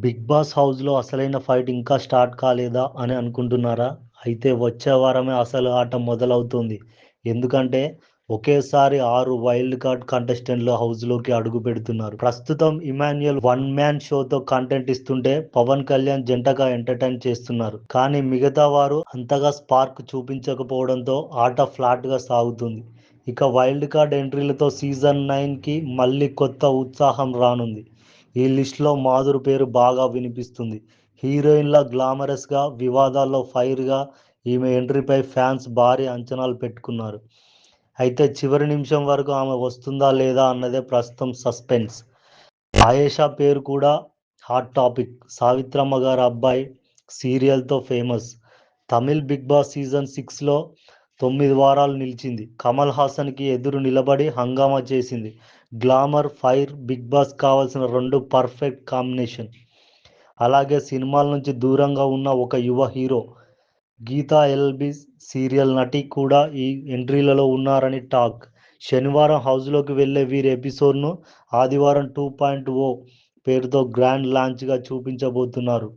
Big boss హౌస్‌లో అసలైన fight ఇంకా స్టార్ట్ కాలేదా అని అనుకుంటున్నారా? అయితే వచ్చే వారమే అసలు ఆట మొదలవుతుంది. ఎందుకంటే ఒకేసారి 6 వైల్డ్ కార్డ్ కంటెస్టెంట్‌లు హౌస్‌లోకి అడుగుపెడుతున్నారు. ప్రస్తుతం ఇమాన్యుయల్ వన్ మ్యాన్ షోతో కంటెంట్ ఇస్తుంటే పవన్ కళ్యాణ్ జంటగా ఎంటర్‌టైన్ చేస్తున్నారు. కానీ మిగతా వారు అంతగా స్పార్క్ చూపించకపోవడంతో ఆట ఫ్లాట్‌గా సాగుతుంది. ఇక వైల్డ్ కార్డ్ ఎంట్రీలతో సీజన్ 9కి మళ్ళీ కొత్త ఉత్సాహం రానుంది. ఈ లిస్ట్‌లో మాధురి పేరు బాగా వినిపిస్తుంది. హీరోయిన్‌లా గ్లామరస్‌గా, వివాదాల్లో ఫైర్‌గా ఈమె ఎంట్రీపై ఫ్యాన్స్ భారీ అంచనాలు పెట్టుకున్నారు. అయితే చివరి నిమిషం వరకు ఆమె వస్తుందా లేదా అన్నదే ప్రస్తుతం సస్పెన్స్. ఆయేషా పేరు కూడా హాట్ టాపిక్. సావిత్రమ్మ గారి అబ్బాయి సీరియల్‌తో famous. Tamil Bigg Boss season 6లో 9 వారాలు నిలిచింది. కమల్ హాసన్‌కి ఎదురు నిలబడి హంగామా చేసింది. గ్లామర్, ఫైర్ బిగ్ బాస్ కావాల్సిన 2 పర్ఫెక్ట్ కాంబినేషన్. అలాగే సినిమాల నుంచి దూరంగా ఉన్న ఒక యువ హీరో గీతా ఎల్‌బీ సీరియల్ నటి కూడా ఈ ఎంట్రీలలో ఉన్నారని టాక్. శనివారం హౌస్‌లోకి వెళ్లే వీరి ఎపిసోడ్‌ను ఆదివారం 2.0 పేరుతో గ్రాండ్ లాంచ్‌గా చూపించబోతున్నారు.